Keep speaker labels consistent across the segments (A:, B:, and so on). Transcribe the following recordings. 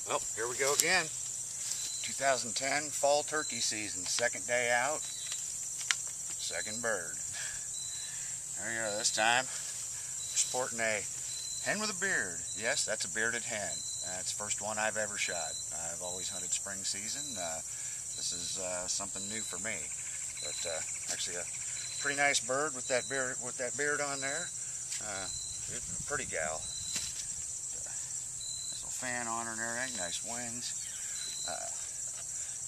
A: Well, here we go again. 2010 fall turkey season, second day out, second bird. There you go. This time, we're sporting a hen with a beard. Yes, that's a bearded hen. That's the first one I've ever shot. I've always hunted spring season. This is something new for me. But actually, a pretty nice bird with that beard on there. A pretty gal. Nice little fan on her and everything. Nice wings.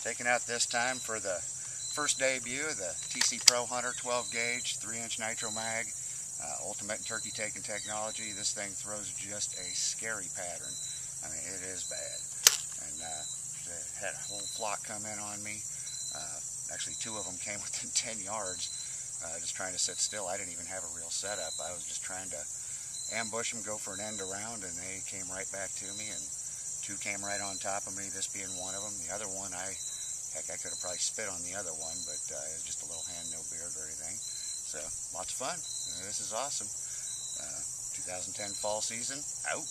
A: Taken out this time for the first debut of the TC Pro Hunter 12 gauge 3-inch nitro mag. Ultimate turkey taking technology. This thing throws just a scary pattern. I mean, it is bad. And had a whole flock come in on me. Actually, 2 of them came within 10 yards. Just trying to sit still. I didn't even have a real setup. I was just trying to ambush them, go for an end around, and they came right back to me. And 2 came right on top of me, this being one of them. The other one, heck, I could have probably spit on the other one, but it was just a little hen, no beard or anything. So, lots of fun. This is awesome. 2010 fall season, out.